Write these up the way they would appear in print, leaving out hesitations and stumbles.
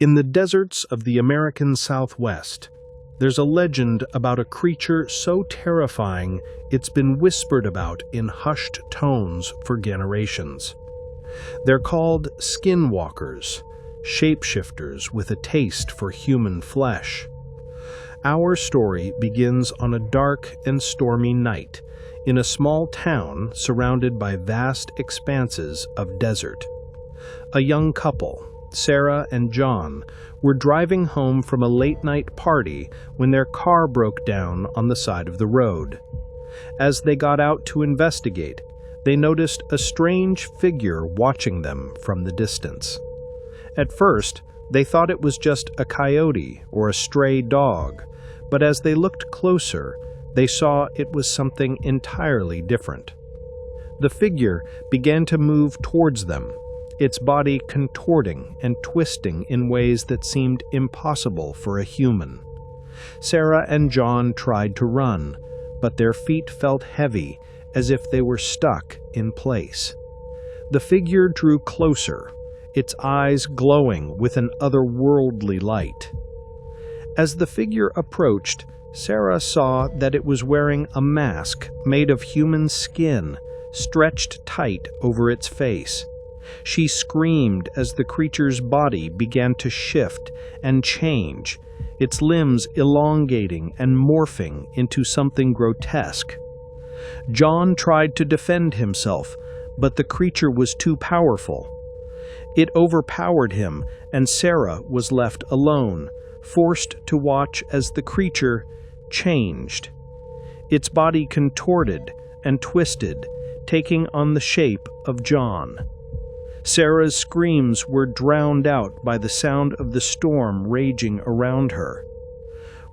In the deserts of the American Southwest, there's a legend about a creature so terrifying it's been whispered about in hushed tones for generations. They're called skinwalkers, shapeshifters with a taste for human flesh. Our story begins on a dark and stormy night in a small town surrounded by vast expanses of desert. A young couple, Sarah and John, were driving home from a late-night party when their car broke down on the side of the road. As they got out to investigate, they noticed a strange figure watching them from the distance. At first, they thought it was just a coyote or a stray dog, but as they looked closer, they saw it was something entirely different. The figure began to move towards them, its body contorting and twisting in ways that seemed impossible for a human. Sarah and John tried to run, but their feet felt heavy, as if they were stuck in place. The figure drew closer, its eyes glowing with an otherworldly light. As the figure approached, Sarah saw that it was wearing a mask made of human skin, stretched tight over its face. She screamed as the creature's body began to shift and change, its limbs elongating and morphing into something grotesque. John tried to defend himself, but the creature was too powerful. It overpowered him, and Sarah was left alone, forced to watch as the creature changed. Its body contorted and twisted, taking on the shape of John. Sarah's screams were drowned out by the sound of the storm raging around her.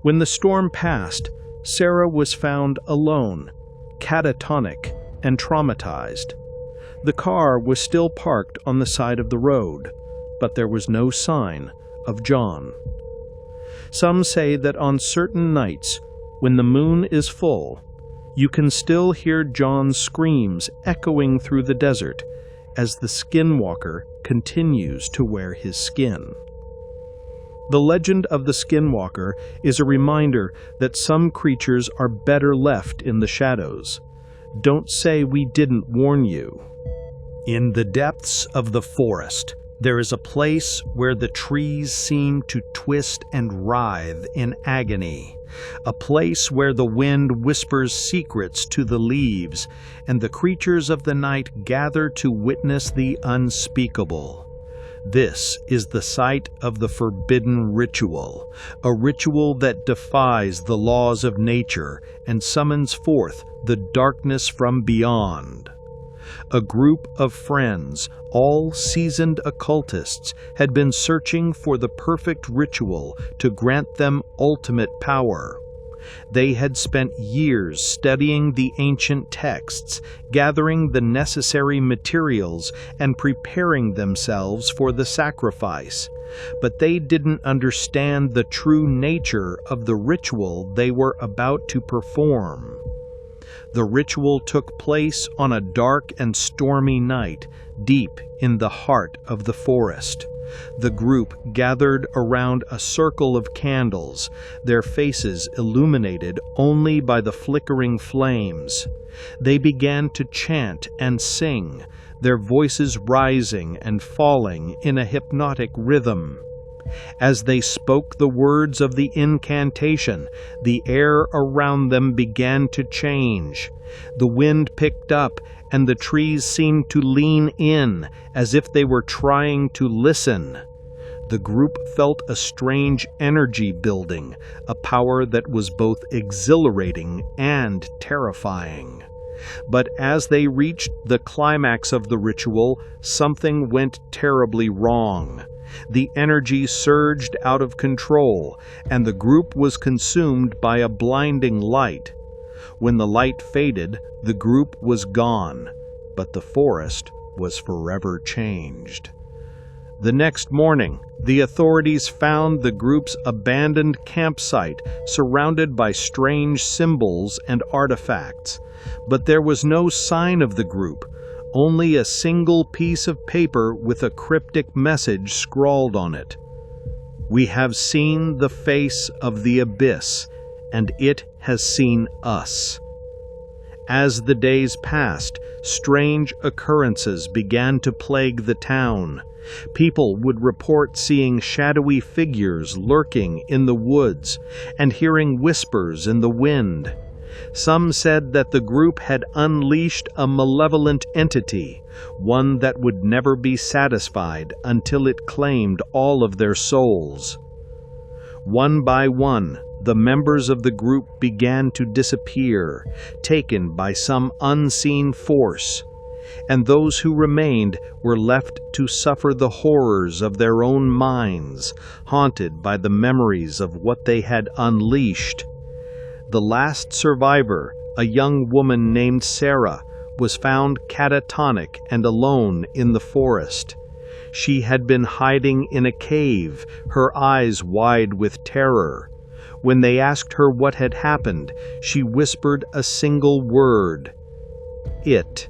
When the storm passed, Sarah was found alone, catatonic and traumatized. The car was still parked on the side of the road, but there was no sign of John. Some say that on certain nights, when the moon is full, you can still hear John's screams echoing through the desert as the skinwalker continues to wear his skin. The legend of the skinwalker is a reminder that some creatures are better left in the shadows. Don't say we didn't warn you. In the depths of the forest, there is a place where the trees seem to twist and writhe in agony, a place where the wind whispers secrets to the leaves, and the creatures of the night gather to witness the unspeakable. This is the site of the forbidden ritual, a ritual that defies the laws of nature and summons forth the darkness from beyond. A group of friends, all seasoned occultists, had been searching for the perfect ritual to grant them ultimate power. They had spent years studying the ancient texts, gathering the necessary materials, and preparing themselves for the sacrifice. But they didn't understand the true nature of the ritual they were about to perform. The ritual took place on a dark and stormy night, deep in the heart of the forest. The group gathered around a circle of candles, their faces illuminated only by the flickering flames. They began to chant and sing, their voices rising and falling in a hypnotic rhythm. As they spoke the words of the incantation, the air around them began to change. The wind picked up, and the trees seemed to lean in, as if they were trying to listen. The group felt a strange energy building, a power that was both exhilarating and terrifying. But as they reached the climax of the ritual, something went terribly wrong. The energy surged out of control, and the group was consumed by a blinding light. When the light faded, the group was gone, but the forest was forever changed. The next morning, the authorities found the group's abandoned campsite surrounded by strange symbols and artifacts, but there was no sign of the group, only a single piece of paper with a cryptic message scrawled on it. We have seen the face of the abyss, and it has seen us. As the days passed, strange occurrences began to plague the town. People would report seeing shadowy figures lurking in the woods and hearing whispers in the wind. Some said that the group had unleashed a malevolent entity, one that would never be satisfied until it claimed all of their souls. One by one, the members of the group began to disappear, taken by some unseen force, and those who remained were left to suffer the horrors of their own minds, haunted by the memories of what they had unleashed. The last survivor, a young woman named Sarah, was found catatonic and alone in the forest. She had been hiding in a cave, her eyes wide with terror. When they asked her what had happened, she whispered a single word: "It."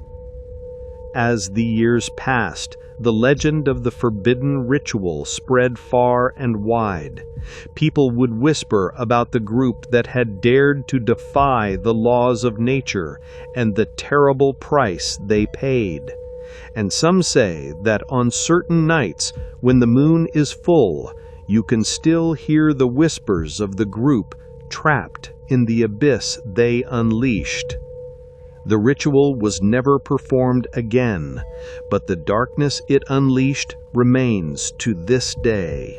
As the years passed, the legend of the forbidden ritual spread far and wide. People would whisper about the group that had dared to defy the laws of nature and the terrible price they paid. And some say that on certain nights, when the moon is full, you can still hear the whispers of the group trapped in the abyss they unleashed. The ritual was never performed again, but the darkness it unleashed remains to this day.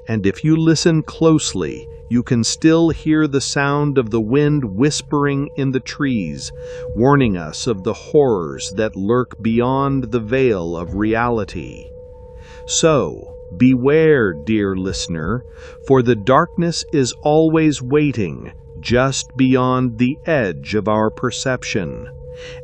And if you listen closely, you can still hear the sound of the wind whispering in the trees, warning us of the horrors that lurk beyond the veil of reality. So, beware, dear listener, for the darkness is always waiting just beyond the edge of our perception.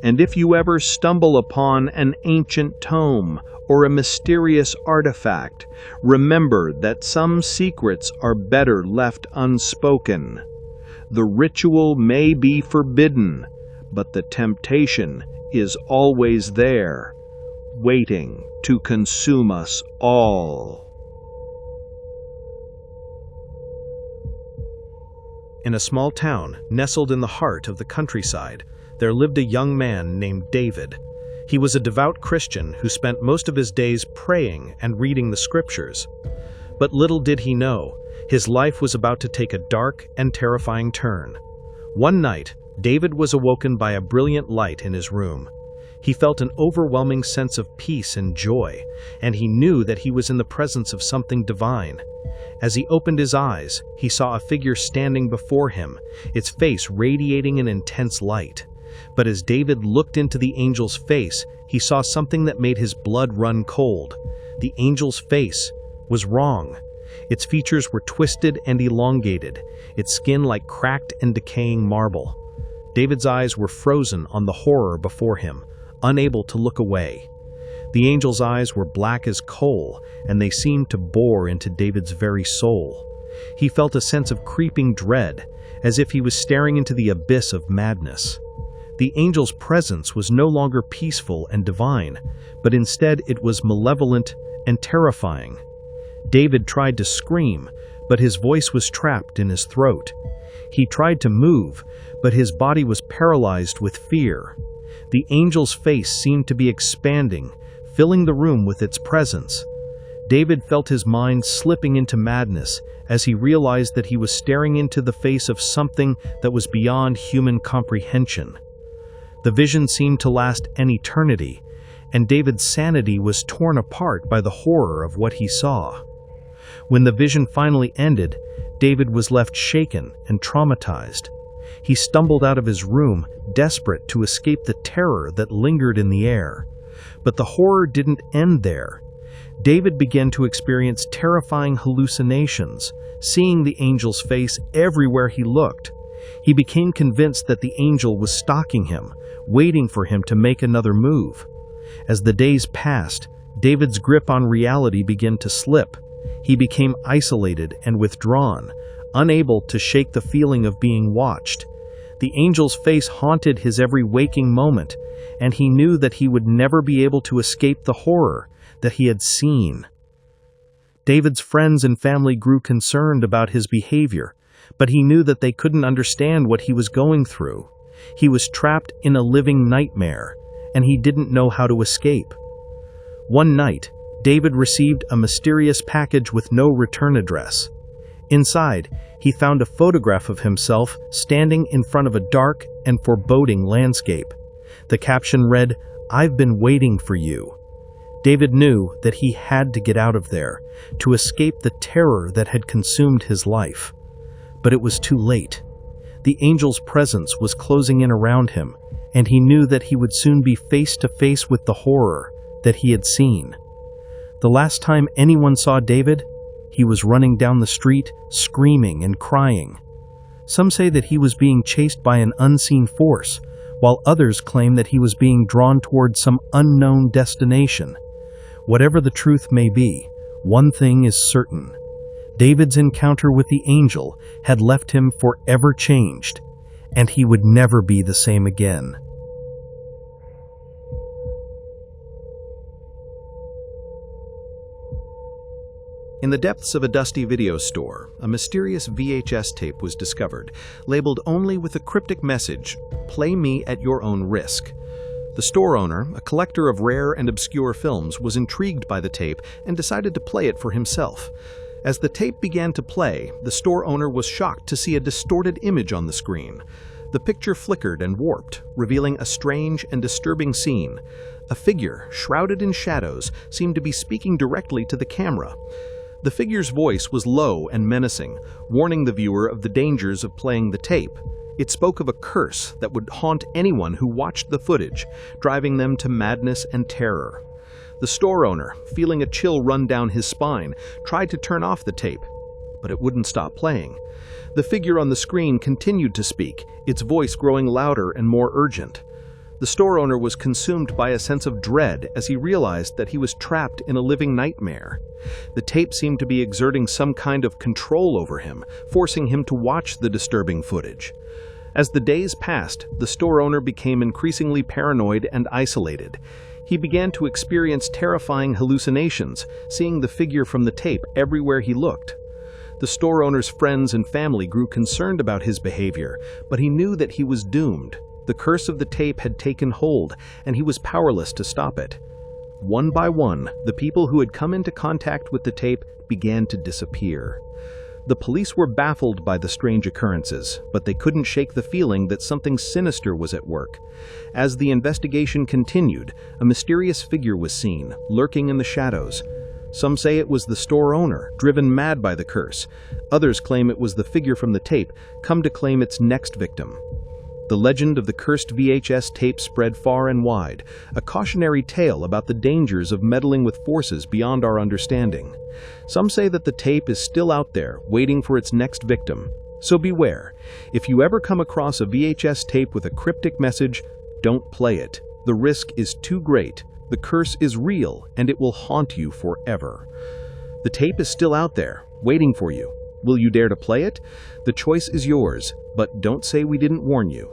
And if you ever stumble upon an ancient tome or a mysterious artifact, remember that some secrets are better left unspoken. The ritual may be forbidden, but the temptation is always there, waiting to consume us all. In a small town, nestled in the heart of the countryside, there lived a young man named David. He was a devout Christian who spent most of his days praying and reading the scriptures. But little did he know, his life was about to take a dark and terrifying turn. One night, David was awoken by a brilliant light in his room. He felt an overwhelming sense of peace and joy, and he knew that he was in the presence of something divine. As he opened his eyes, he saw a figure standing before him, its face radiating an intense light. But as David looked into the angel's face, he saw something that made his blood run cold. The angel's face was wrong. Its features were twisted and elongated, its skin like cracked and decaying marble. David's eyes were frozen on the horror before him, unable to look away. The angel's eyes were black as coal, and they seemed to bore into David's very soul. He felt a sense of creeping dread, as if he was staring into the abyss of madness. The angel's presence was no longer peaceful and divine, but instead it was malevolent and terrifying. David tried to scream, but his voice was trapped in his throat. He tried to move, but his body was paralyzed with fear. The angel's face seemed to be expanding, filling the room with its presence. David felt his mind slipping into madness as he realized that he was staring into the face of something that was beyond human comprehension. The vision seemed to last an eternity, and David's sanity was torn apart by the horror of what he saw. When the vision finally ended, David was left shaken and traumatized. He stumbled out of his room, desperate to escape the terror that lingered in the air. But the horror didn't end there. David began to experience terrifying hallucinations, seeing the angel's face everywhere he looked. He became convinced that the angel was stalking him, waiting for him to make another move. As the days passed, David's grip on reality began to slip. He became isolated and withdrawn, unable to shake the feeling of being watched. The angel's face haunted his every waking moment, and he knew that he would never be able to escape the horror that he had seen. David's friends and family grew concerned about his behavior, but he knew that they couldn't understand what he was going through. He was trapped in a living nightmare, and he didn't know how to escape. One night, David received a mysterious package with no return address. Inside, he found a photograph of himself standing in front of a dark and foreboding landscape. The caption read, "I've been waiting for you." David knew that he had to get out of there, to escape the terror that had consumed his life. But it was too late. The angel's presence was closing in around him, and he knew that he would soon be face to face with the horror that he had seen. The last time anyone saw David, he was running down the street, screaming and crying. Some say that he was being chased by an unseen force, while others claim that he was being drawn towards some unknown destination. Whatever the truth may be, one thing is certain. David's encounter with the angel had left him forever changed, and he would never be the same again. In the depths of a dusty video store, a mysterious VHS tape was discovered, labeled only with a cryptic message, "Play me at your own risk." The store owner, a collector of rare and obscure films, was intrigued by the tape and decided to play it for himself. As the tape began to play, the store owner was shocked to see a distorted image on the screen. The picture flickered and warped, revealing a strange and disturbing scene. A figure, shrouded in shadows, seemed to be speaking directly to the camera. The figure's voice was low and menacing, warning the viewer of the dangers of playing the tape. It spoke of a curse that would haunt anyone who watched the footage, driving them to madness and terror. The store owner, feeling a chill run down his spine, tried to turn off the tape, but it wouldn't stop playing. The figure on the screen continued to speak, its voice growing louder and more urgent. The store owner was consumed by a sense of dread as he realized that he was trapped in a living nightmare. The tape seemed to be exerting some kind of control over him, forcing him to watch the disturbing footage. As the days passed, the store owner became increasingly paranoid and isolated. He began to experience terrifying hallucinations, seeing the figure from the tape everywhere he looked. The store owner's friends and family grew concerned about his behavior, but he knew that he was doomed. The curse of the tape had taken hold, and he was powerless to stop it. One by one, the people who had come into contact with the tape began to disappear. The police were baffled by the strange occurrences, but they couldn't shake the feeling that something sinister was at work. As the investigation continued, a mysterious figure was seen, lurking in the shadows. Some say it was the store owner, driven mad by the curse. Others claim it was the figure from the tape, come to claim its next victim. The legend of the cursed VHS tape spread far and wide, a cautionary tale about the dangers of meddling with forces beyond our understanding. Some say that the tape is still out there, waiting for its next victim. So beware. If you ever come across a VHS tape with a cryptic message, don't play it. The risk is too great. The curse is real, and it will haunt you forever. The tape is still out there, waiting for you. Will you dare to play it? The choice is yours, but don't say we didn't warn you.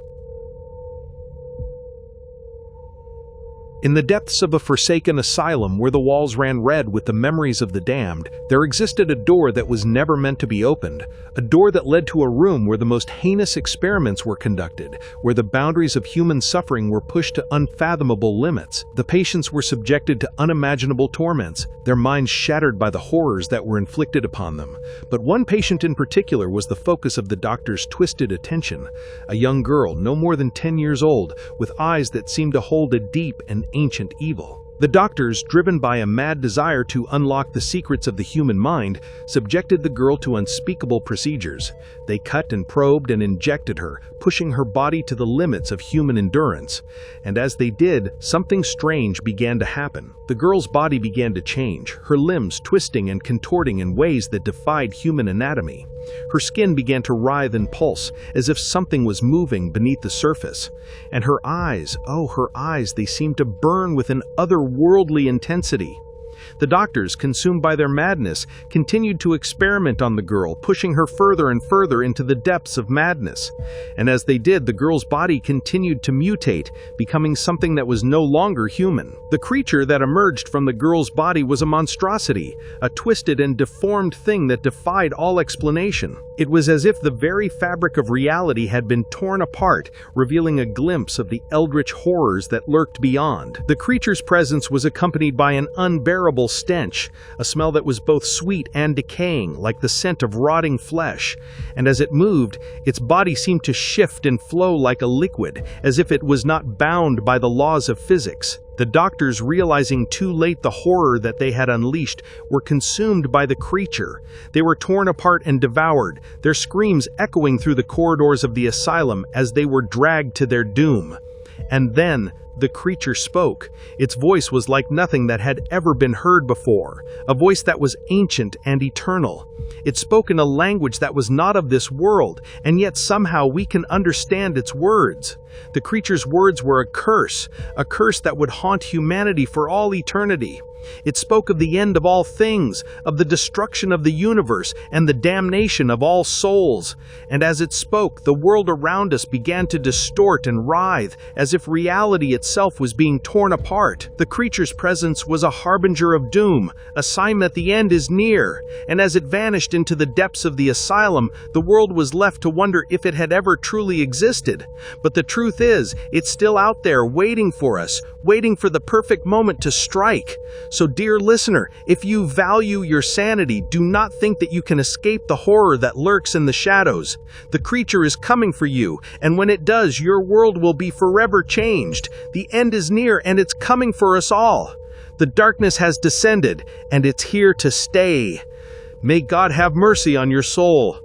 In the depths of a forsaken asylum where the walls ran red with the memories of the damned, there existed a door that was never meant to be opened, a door that led to a room where the most heinous experiments were conducted, where the boundaries of human suffering were pushed to unfathomable limits. The patients were subjected to unimaginable torments, their minds shattered by the horrors that were inflicted upon them. But one patient in particular was the focus of the doctor's twisted attention, a young girl no more than 10 years old, with eyes that seemed to hold a deep and ancient evil. The doctors, driven by a mad desire to unlock the secrets of the human mind, subjected the girl to unspeakable procedures. They cut and probed and injected her, pushing her body to the limits of human endurance. And as they did, something strange began to happen. The girl's body began to change, her limbs twisting and contorting in ways that defied human anatomy. Her skin began to writhe and pulse, as if something was moving beneath the surface. And her eyes, oh, her eyes, they seemed to burn with an otherworldly intensity. The doctors, consumed by their madness, continued to experiment on the girl, pushing her further and further into the depths of madness. And as they did, the girl's body continued to mutate, becoming something that was no longer human. The creature that emerged from the girl's body was a monstrosity, a twisted and deformed thing that defied all explanation. It was as if the very fabric of reality had been torn apart, revealing a glimpse of the eldritch horrors that lurked beyond. The creature's presence was accompanied by an unbearable stench, a smell that was both sweet and decaying, like the scent of rotting flesh. And as it moved, its body seemed to shift and flow like a liquid, as if it was not bound by the laws of physics. The doctors, realizing too late the horror that they had unleashed, were consumed by the creature. They were torn apart and devoured, their screams echoing through the corridors of the asylum as they were dragged to their doom. And then the creature spoke. Its voice was like nothing that had ever been heard before, a voice that was ancient and eternal. It spoke in a language that was not of this world, and yet somehow we can understand its words. The creature's words were a curse that would haunt humanity for all eternity. It spoke of the end of all things, of the destruction of the universe, and the damnation of all souls. And as it spoke, the world around us began to distort and writhe, as if reality itself was being torn apart. The creature's presence was a harbinger of doom, a sign that the end is near. And as it vanished into the depths of the asylum, the world was left to wonder if it had ever truly existed. But the truth is, it's still out there waiting for us, waiting for the perfect moment to strike. So, dear listener, if you value your sanity, do not think that you can escape the horror that lurks in the shadows. The creature is coming for you, and when it does, your world will be forever changed. The end is near, and it's coming for us all. The darkness has descended, and it's here to stay. May God have mercy on your soul.